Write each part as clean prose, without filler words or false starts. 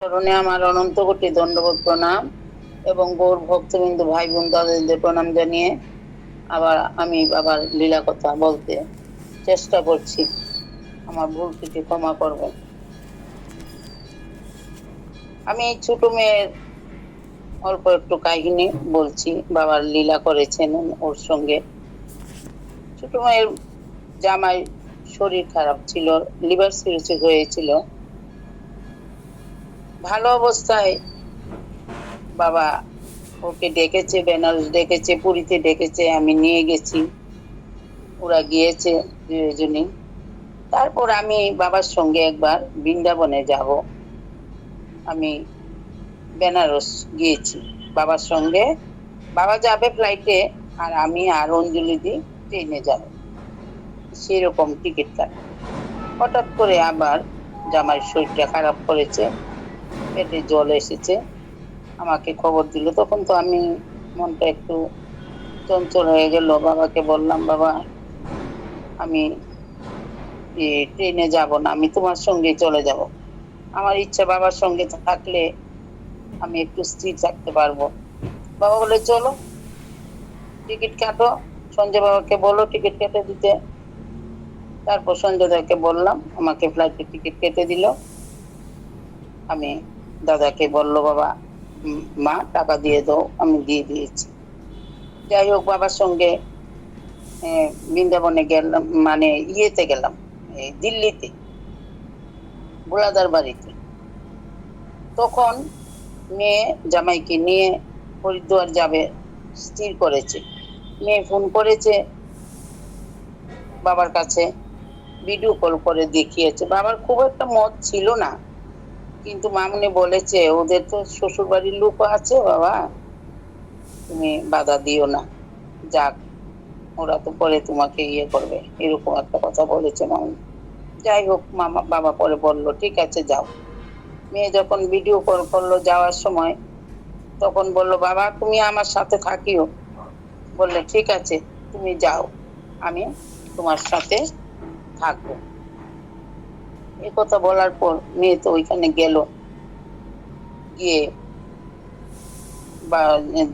চরণে আমার অনন্ত কোটি দণ্ডবোধ প্রণাম এবং গৌর ভক্তবৃন্দ ভাই বোন দাদাদের প্রণাম জানিয়ে আবার আমি বাবার লীলা কথা বলতে চেষ্টা করছি। আমার ভুল ত্রুটি ক্ষমা করবেন। আমি ছোট মেয়ের অল্প একটু কাহিনী বলছি। বাবার লীলা করেছেন ওর সঙ্গে। ছোট মেয়ের জামাই শরীর খারাপ ছিল, লিভার সিরোসিস হয়েছিল। ভালো অবস্থায় বাবা ওকে ডেকেছে, বেনারস ডেকেছে, পুরীতে ডেকেছে, আমি নিয়ে গেছি, ওরা গিয়েছে দুজনই। তারপর আমি বাবার সঙ্গে একবার বৃন্দাবনে যাব, আমি বেনারস গিয়েছি বাবার সঙ্গে। বাবা যাবে ফ্লাইটে আর আমি আর অঞ্জলি দি ট্রেনে যাব, সেরকম টিকিট কাটা। হঠাৎ করে আবার জামাই শরীরটা খারাপ করেছে, পেটে জল এসেছে, আমাকে খবর দিল। তখন তো আমি মনটা একটু চঞ্চল হয়ে গেল। বাবাকে বললাম, বাবা আমি ট্রেনে যাব না, আমি তোমার সঙ্গে চলে যাব। আমার ইচ্ছা বাবার সঙ্গে থাকলে আমি একটু স্থির থাকতে পারবো। বাবা বলে চলো, টিকিট কাটো, সঞ্জয় বাবাকে বলো টিকিট কেটে দিতে। তারপর সঞ্জয় দাকে বললাম, আমাকে ফ্লাইটের টিকিট কেটে দিল। আমি দাদাকে বললো, বাবা মা টাকা দিয়ে দাও, আমি দিয়ে দিয়েছি। যাই হোক, বাবার সঙ্গে বৃন্দাবনে গেলাম, মানে ইয়েতে গেলাম, দিল্লিতে বুলাদার বাড়িতে। তখন মেয়ে জামাইকে নিয়ে হরিদ্বার যাবে স্থির করেছে। মেয়ে ফোন করেছে বাবার কাছে, ভিডিও কল করে দেখিয়েছে। বাবার খুব একটা মত ছিল না, কিন্তু মামুনি বলেছে ওদের তো শ্বশুর বাড়ির লোক আছে, বাবা তুমি বাধা দিও না, যাক ওরা তো পরে তোমাকে ইয়ে করবে, এরকম একটা কথা বলেছে মামুনি। যাই হোক, বাবা পরে বললো ঠিক আছে যাও। মেয়ে যখন ভিডিও কল করলো যাওয়ার সময়, তখন বললো, বাবা তুমি আমার সাথে থাকিও। বললে ঠিক আছে তুমি যাও, আমি তোমার সাথে থাকবো। এই কথা বলার পর মেয়ে তো ওইখানে গেল, গিয়ে বা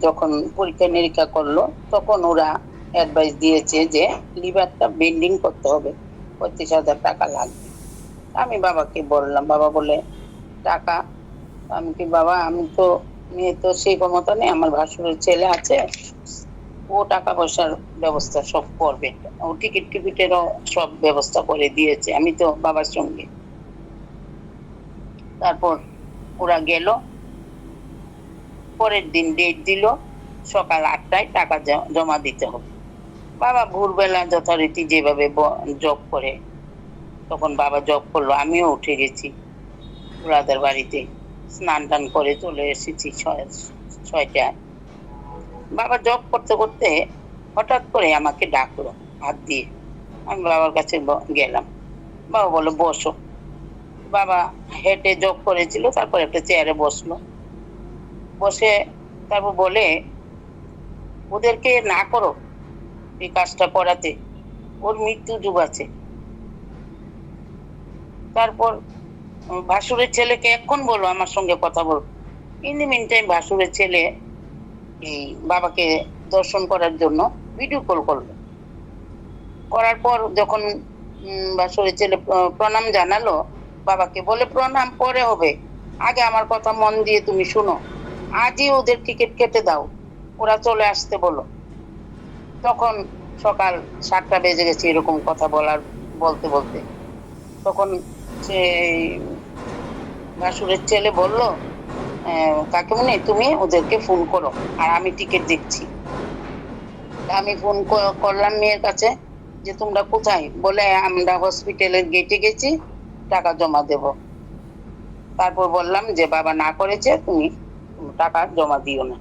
যখন পরীক্ষা নিরীক্ষা করলো, তখন ওরা অ্যাডভাইস দিয়েছে যে লিভারটা বেন্ডিং করতে হবে, 35,000 টাকা লাগবে। আমি বাবাকে বললাম, বাবা বলে টাকা। আমি কি, বাবা আমি তো, মেয়ে তো সেই ক্ষমতা নেই, আমার ভাসুরের ছেলে আছে, ও টাকা পয়সার ব্যবস্থা সব করবে, ও টিকিট টিকিটেরও সব ব্যবস্থা করে দিয়েছে, আমি তো বাবার সঙ্গে। তারপর ওরা গেল, পরের দিন ডেট দিল, সকাল 8টায় টাকা জমা দিতে হবে। বাবা ভোরবেলা যথারীতি যেভাবে জব করে, তখন বাবা জব করলো, আমিও উঠে গেছি ওরাদের বাড়িতে, স্নান টান করে চলে এসেছি 6টায়। বাবা জব করতে করতে হঠাৎ করে আমাকে ডাকলো হাত দিয়ে, আমি বাবার কাছে গেলাম। বাবা বললো বসো। বাবা হেঁটে জব করেছিল, তারপর একটা চেয়ারে বসলো, বসে তারপর বলে, ওদেরকে না করো এই কাজটা করাতে, ওর মৃত্যু যুগ আছে। তারপর ভাসুরের ছেলেকে এখন বলো আমার সঙ্গে কথা বল। ইন দি মিন টাইম ভাসুরের ছেলে এই বাবাকে দর্শন করার জন্য ভিডিও কল করলো। করার পর যখন ভাসুরের ছেলে প্রণাম জানালো বাবাকে, বলে প্রণাম পরে হবে, আগে আমার কথা মন দিয়ে তুমি শুনো, আজই ওদের টিকিট কেটে দাও, ওরা চলে আসতে বলো। তখন সকাল 7টা বেজে গেছে এরকম কথা বলতে বলতে। তখন সে ভাসুরের ছেলে বললো, কাকিমণি তুমি ওদেরকে ফোন করো আর আমি টিকিট দিচ্ছি। আমি ফোন করলাম মেয়ের কাছে যে তোমরা কোথায়, বলে আমরা হসপিটালের গেটে গেছি, টাকা জমা দেব। তারপর বললাম যে বাবা না করেছে, তুমি টাকা জমা দিও না,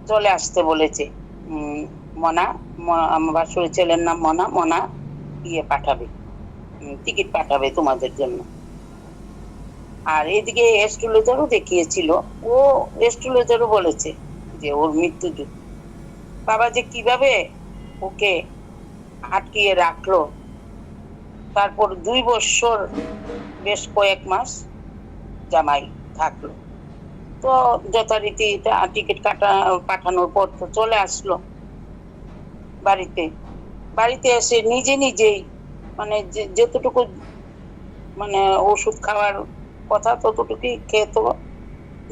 চলে আসতে বলেছে। মনা, আমার ভাসুরের ছেলের নাম মনা, মনা ইয়ে পাঠাবে, টিকিট পাঠাবে তোমাদের জন্য। আর এদিকে অ্যাস্ট্রোলজারও দেখিয়েছিল, ও অ্যাস্ট্রোলজারও বলেছে যে ওর মৃত্যু যুগ। বাবা যে কিভাবে ওকে আটকিয়ে রাখলো। তারপর 2 বছর বেশ কয়েক মাস জামাই থাকলো। তো যথারীতি টিকিট কাটা পাঠানোর পর তো চলে আসলো বাড়িতে। বাড়িতে এসে নিজে নিজেই মানে যেতটুকু মানে ওষুধ খাওয়ার কথা ততটুকুই খেত,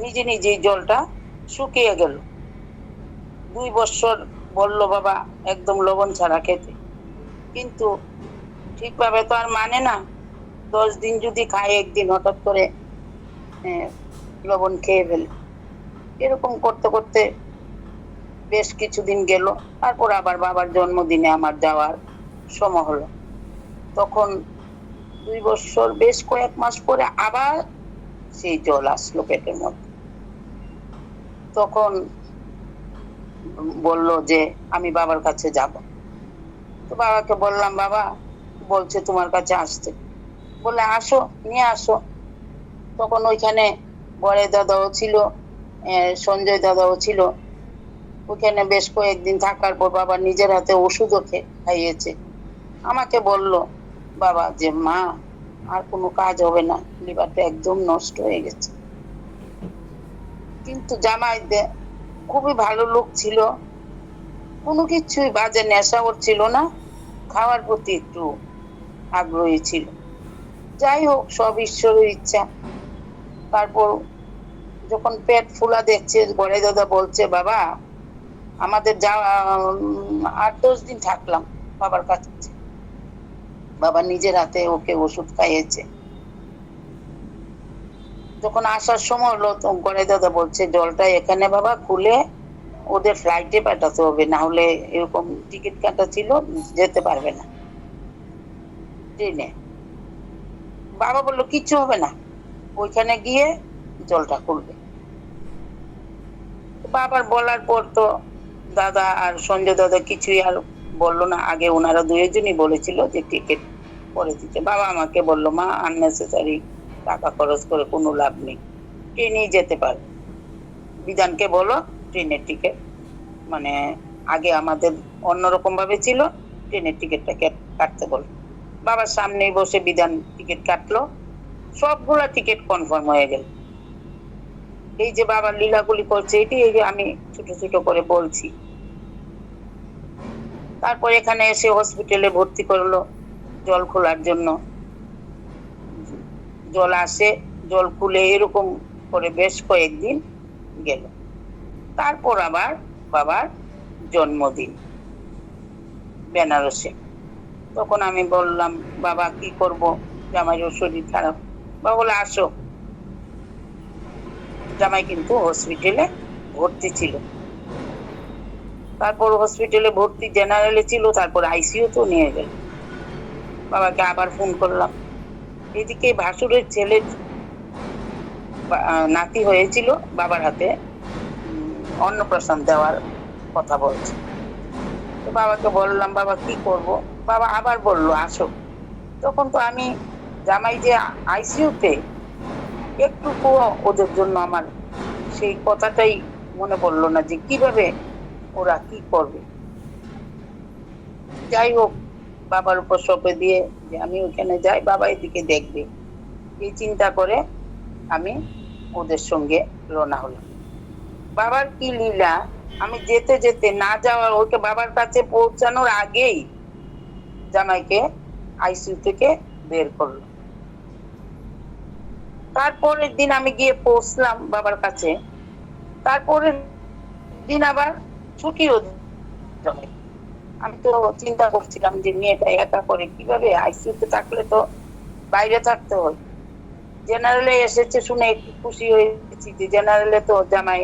নিজে নিজেই জলটা শুকিয়ে গেল। 2 বছর বললো বাবা একদম লবণ ছাড়া খেতে, কিন্তু ঠিকভাবে তো আর মানে না। 10 দিন যদি খায়, একদিন হঠাৎ করে লবণ খেয়ে ফেলে। এরকম করতে করতে বেশ কিছুদিন গেল। তারপর আবার বাবার জন্মদিনে আমার যাওয়ার সময় হলো। তখন 2 বছর বেশ কয়েক মাস পরে আবার সেই জল আসলো পেটের মধ্যে। তখন বললো যে আমি বাবার কাছে যাব। তো বাবাকে বললাম, বাবা বলছে তোমার কাছে আসতে। বলে আসো, নিয়ে আসো। তখন ওইখানে বড় দাদাও ছিল, সঞ্জয় দাদাও ছিল। ওখানে বেশ কয়েকদিন থাকার পর বাবা নিজের হাতে ওষুধও খাইয়েছে। আমাকে বলল বাবা যে মা আর কোনো কাজ হবে না, লিভারটা একদম নষ্ট হয়ে গেছে। কিন্তু জামাই খুবই ভালো লোক ছিল, কোনো কিছুই বাজে নেশা ওর ছিল না, খাওয়ার প্রতি একটু আগ্রহী ছিল। যাই হোক, সব ঈশ্বরের ইচ্ছা। তারপর যখন পেট ফুলা দেখছে, বড় দাদা বলছে বাবা আমাদের যাওয়া 8-10 দিন থাকলাম বাবার কাছে। বাবা নিজের হাতে ওকে ওষুধ খাইয়েছে। যখন আসার সময় হলো, বড় দাদা বলছে জলটা এখানে বাবা খুলে ওদের ফ্লাইটে পাঠাতে হবে, না হলে এরকম টিকিট কাটা ছিল, যেতে পারবে না ট্রেনে। বাবা বললো কিচ্ছু হবে না, ওইখানে গিয়ে জলটা খুলবে। বাবার বলার পর তো দাদা আর সঞ্জয় দাদা কিছুই আর বললো না। আগে ওনারা দুজনই বলেছিল যে টিকিট করে দিতে। বাবা আমাকে বললো মা আননেসেসারি টাকা খরচ করে কোনো লাভ নেই, ট্রেনেই যেতে পারবে। বিধানকে বলো ট্রেনের টিকিট, মানে আগে আমাদের অন্যরকম ভাবে ছিল, ট্রেনের টিকিটটা কাটতে বলো। বাবার সামনেই বসে বিধান টিকিট কাটলো, সবগুলা টিকিট কনফার্ম হয়ে গেল। এই যে বাবার লীলাগুলি করছে, এটি এই যে আমি ছোট ছোট করে বলছি। তারপর এখানে এসে হসপিটালে ভর্তি করলো জল খোলার জন্য। জল আসে, জল খুলে এরকম করে বেশ কয়েকদিন গেল। তারপর আবার বাবার জন্মদিন বেনারসে। তখন আমি বললাম বাবা কি করব, জামাইয়ের শরীর খারাপ। বাবা বলে আসো। জামাই কিন্তু হসপিটালে ভর্তি ছিল। তারপর হসপিটালে ভর্তি জেনারেলে ছিল, তারপর আইসিইউ তো নিয়ে গেল। বাবাকে আবার ফোন করলাম। এদিকে ভাসুরের ছেলের নাতি হয়েছিল, বাবার হাতে অন্নপ্রাশন দেওয়ার কথা বলছে। তো বাবাকে বললাম বাবা কি করব। বাবা আবার বলল আসো। তখন তো আমি জামাই যে আইসিইউতে, একটুকু ওদের জন্য আমার সেই কথাটাই মনে পড়লো না যে কিভাবে ওরা কি করবে। যাই হোক, বাবার উপর সঁপে দিয়ে যে আমি ওখানে যাই, বাবা এদিকে দেখবে, এই চিন্তা করে আমি ওদের সঙ্গে রওনা হলাম। বাবার কি লীলা, আমি যেতে যেতে না যাওয়ার, ওকে বাবার কাছে পৌঁছানোর আগেই জামাইকে আইসিইউ থেকে বের করলো। তারপরের দিন আমি গিয়ে পৌঁছলাম বাবার কাছে। তারপরের দিন আবার ছুটিও। আমি তো চিন্তা করছিলাম যে মেয়েটা একা করে কিভাবে, আইসিইউতে থাকলে তো বাইরে থাকতে হয়। জেনারেলে এসেছে শুনে একটু খুশি হয়েছি যে জেনারেলে তো জামাই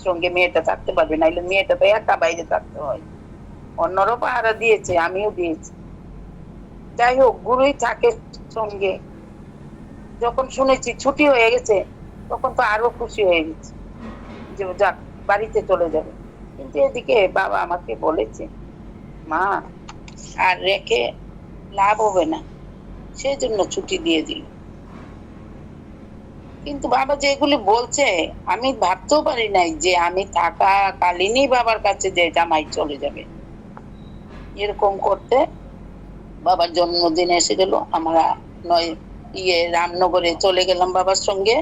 সঙ্গে মেয়েটা থাকতে পারবে, নাইলে মেয়েটা তো একা বাইরে থাকতে হয়। অন্যরাও পাহারা দিয়েছে, আমিও দিয়েছি। যাই হোক, গুরুই থাকে সঙ্গে। যখন শুনেছি ছুটি হয়ে গেছে, তখন তো আরো খুশি হয়ে গেছে যে যাক বাড়িতে চলে যাবে। কিন্তু এদিকে বাবা আমাকে বলেছে মা আর রেখে লাভ হবে না, সেই জন্য ছুটি দিয়ে দিল। কিন্তু বাবা যেগুলি বলছে আমি ভাবতেও পারি নাই যে আমি থাকাকালীনই বাবার কাছে যে জামাই চলে যাবে। এরকম করতে বাবার জন্মদিন এসে গেল। আমরা রামনগরে চলে গেলাম বাবার সঙ্গে।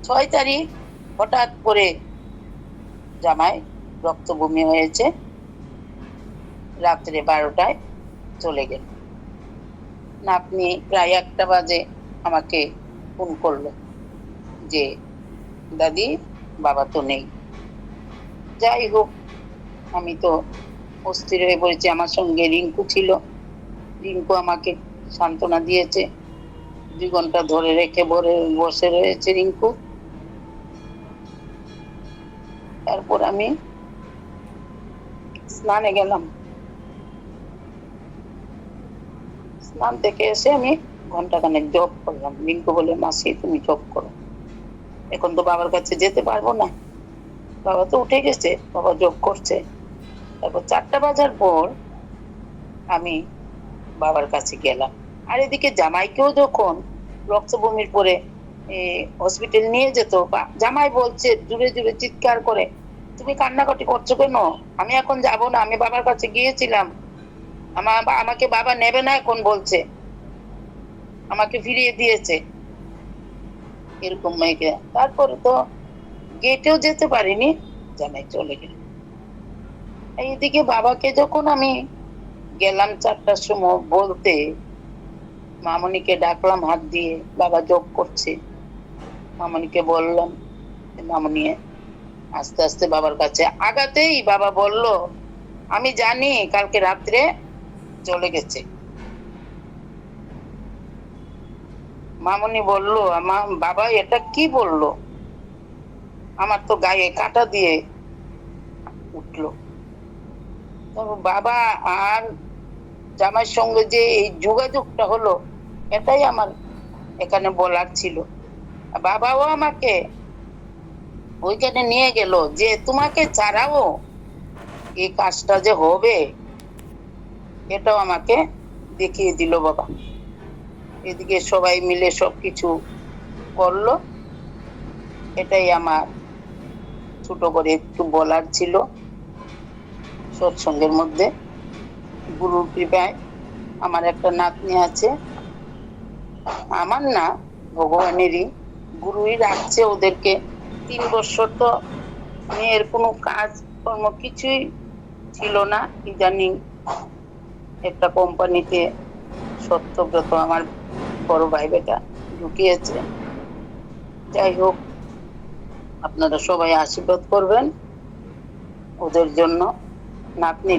6 তারিখ হঠাৎ করে জামাই রক্ত বমি হয়েছে, রাত্রে 12টায় চলে গেল। নাতনি প্রায় 1টা বাজে আমাকে ফোন করলো যে দাদি বাবা তো নেই। যাই হোক, আমি তো অস্থির হয়ে পড়েছি। আমার সঙ্গে রিঙ্কু ছিল, রিঙ্কু আমাকে সান্ত্বনা দিয়েছে। 2 ঘন্টা ধরে রেখে বসে রয়েছে রিঙ্কু। তারপর আমি স্নানে গেলাম। স্নান থেকে এসে আমি ঘন্টাখানেক জব করলাম। রিঙ্কু বলে মাসি তুমি জব করো, এখন তো বাবার কাছে যেতে পারবো না, বাবা তো উঠে গেছে, বাবা জব করছে। তারপর 4টা বাজার পর আমি বাবার কাছে গেলাম। আর এদিকে জামাইকেও যখন রক্ত বমির পরে হসপিটাল নিয়ে যেত, জামাই বলছে জুড়ে জুড়ে চিৎকার করে, তুমি কান্নাকাটি করছো কেন? আমি এখন যাব না, আমি বাবার কাছে গিয়েছিলাম, আমাকে বাবা নেবে না এখন বলছে, আমাকে ফিরিয়ে দিয়েছে, এরকম মেয়েকে। তারপরে তো গেটেও যেতে পারিনি, জামাই চলে গেল। এইদিকে বাবাকে যখন আমি গেলাম 4টার সময় বলতে, মামনিকে ডাকলাম হাত দিয়ে, বাবা জব করছে। মামনিকে বললাম, মামনি আস্তে আস্তে বাবার কাছে আগাতেই বাবা বলল, আমি জানি কালকে রাত্রে চলে গেছে। মামনি বলল, আমার বাবা এটা কি বললো? আমার তো গায়ে কাঁটা দিয়ে উঠলো। বাবা আর জামাইয়ের সঙ্গে যে এই যোগাযোগটা হলো, এটাই আমার এখানে বলার ছিল। বাবাও আমাকে ওইখানে নিয়ে গেল যে তোমাকে ছাড়াও এই কাজটা যে হবে, এটাও আমাকে দেখিয়ে দিল বাবা। এদিকে সবাই মিলে সবকিছু করলো। এটাই আমার ছোট করে একটু বলার ছিল সৎসঙ্গের মধ্যে। গুরুর কৃপায় আমার একটা নাতনি আছে, আমার না ভগবানেরই, গুরুই রাখছে ওদেরকে। 3 বছর তো মেয়ের কোনো কাজ কর্ম কিছুই ছিল না। ইদানিং একটা কোম্পানিতে সত্যব্রত আমার বড় ভাই বেটা ঢুকিয়েছে। যাই হোক, আপনারা সবাই আশীর্বাদ করবেন ওদের জন্য। নাতনি